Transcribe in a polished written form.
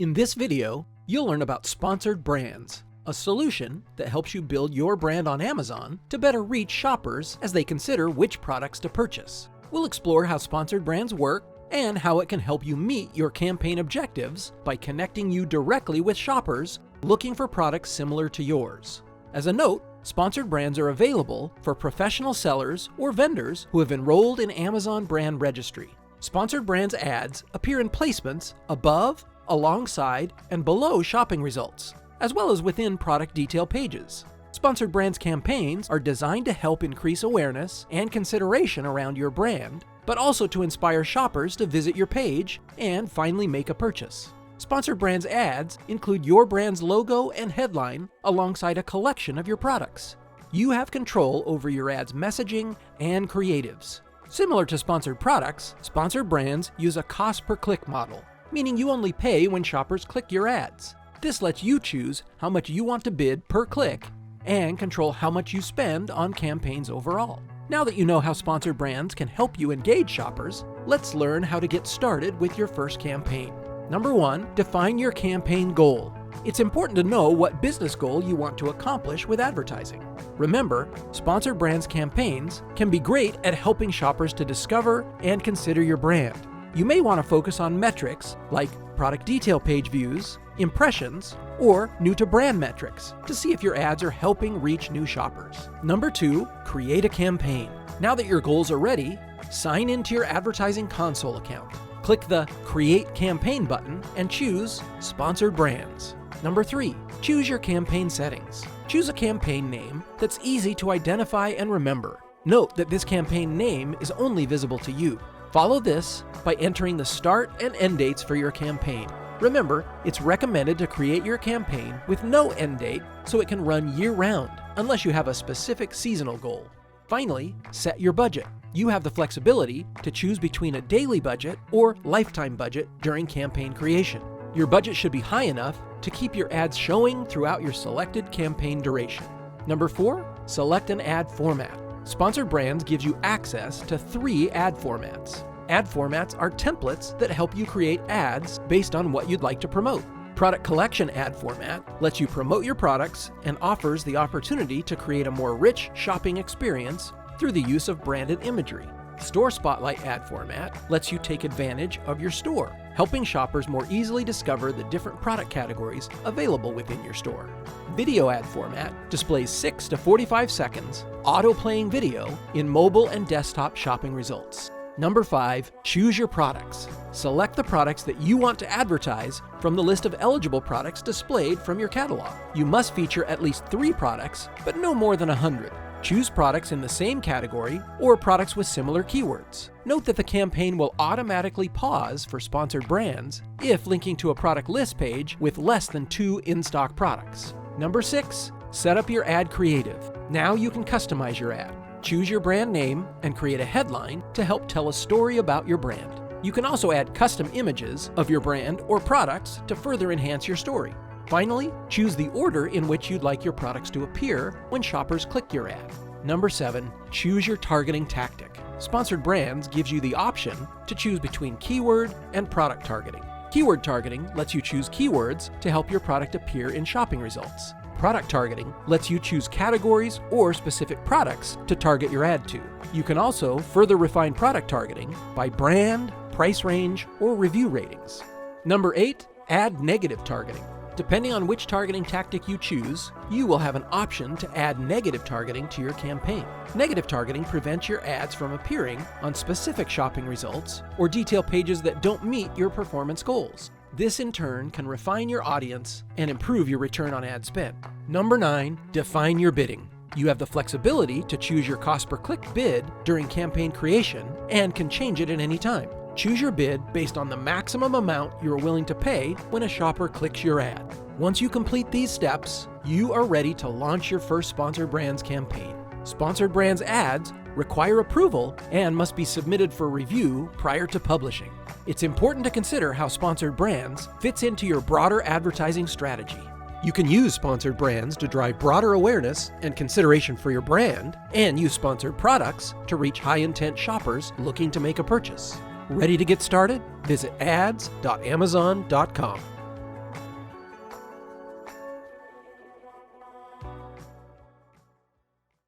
In this video, you'll learn about sponsored brands, a solution that helps you build your brand on Amazon to better reach shoppers as they consider which products to purchase. We'll explore how sponsored brands work and how it can help you meet your campaign objectives by connecting you directly with shoppers looking for products similar to yours. As a note, sponsored brands are available for professional sellers or vendors who have enrolled in Amazon Brand Registry. Sponsored brands ads appear in placements above, alongside, and below shopping results, as well as within product detail pages. Sponsored brands campaigns are designed to help increase awareness and consideration around your brand, but also to inspire shoppers to visit your page and finally make a purchase. Sponsored brands ads include your brand's logo and headline alongside a collection of your products. You have control over your ad's messaging and creatives. Similar to sponsored products, sponsored brands use a cost-per-click model, meaning you only pay when shoppers click your ads. This lets you choose how much you want to bid per click and control how much you spend on campaigns overall. Now that you know how sponsored brands can help you engage shoppers, let's learn how to get started with your first campaign. Number 1, define your campaign goal. It's important to know what business goal you want to accomplish with advertising. Remember, sponsored brands campaigns can be great at helping shoppers to discover and consider your brand. You may want to focus on metrics like product detail page views, impressions, or new-to-brand metrics to see if your ads are helping reach new shoppers. Number 2, create a campaign. Now that your goals are ready, sign into your advertising console account. Click the Create Campaign button and choose Sponsored Brands. Number 3, choose your campaign settings. Choose a campaign name that's easy to identify and remember. Note that this campaign name is only visible to you. Follow this by entering the start and end dates for your campaign. Remember, it's recommended to create your campaign with no end date so it can run year-round, unless you have a specific seasonal goal. Finally, set your budget. You have the flexibility to choose between a daily budget or lifetime budget during campaign creation. Your budget should be high enough to keep your ads showing throughout your selected campaign duration. Number 4, select an ad format. Sponsored Brands gives you access to 3 ad formats. Ad formats are templates that help you create ads based on what you'd like to promote. Product Collection ad format lets you promote your products and offers the opportunity to create a more rich shopping experience through the use of branded imagery. Store Spotlight ad format lets you take advantage of your store, helping shoppers more easily discover the different product categories available within your store. Video ad format displays 6 to 45 seconds auto-playing video in mobile and desktop shopping results. Number 5, choose your products. Select the products that you want to advertise from the list of eligible products displayed from your catalog. You must feature at least 3 products, but no more than 100. Choose products in the same category or products with similar keywords. Note that the campaign will automatically pause for sponsored brands if linking to a product list page with less than 2 in-stock products. Number 6, set up your ad creative. Now you can customize your ad. Choose your brand name and create a headline to help tell a story about your brand. You can also add custom images of your brand or products to further enhance your story. Finally, choose the order in which you'd like your products to appear when shoppers click your ad. Number 7, choose your targeting tactic. Sponsored Brands gives you the option to choose between keyword and product targeting. Keyword targeting lets you choose keywords to help your product appear in shopping results. Product targeting lets you choose categories or specific products to target your ad to. You can also further refine product targeting by brand, price range, or review ratings. Number 8, add negative targeting. Depending on which targeting tactic you choose, you will have an option to add negative targeting to your campaign. Negative targeting prevents your ads from appearing on specific shopping results or detail pages that don't meet your performance goals. This in turn can refine your audience and improve your return on ad spend. Number 9, define your bidding. You have the flexibility to choose your cost per click bid during campaign creation and can change it at any time. Choose your bid based on the maximum amount you're willing to pay when a shopper clicks your ad. Once you complete these steps, you are ready to launch your first Sponsored Brands campaign. Sponsored Brands ads require approval and must be submitted for review prior to publishing. It's important to consider how Sponsored Brands fits into your broader advertising strategy. You can use sponsored brands to drive broader awareness and consideration for your brand, and use sponsored products to reach high-intent shoppers looking to make a purchase. Ready to get started? Visit ads.amazon.com.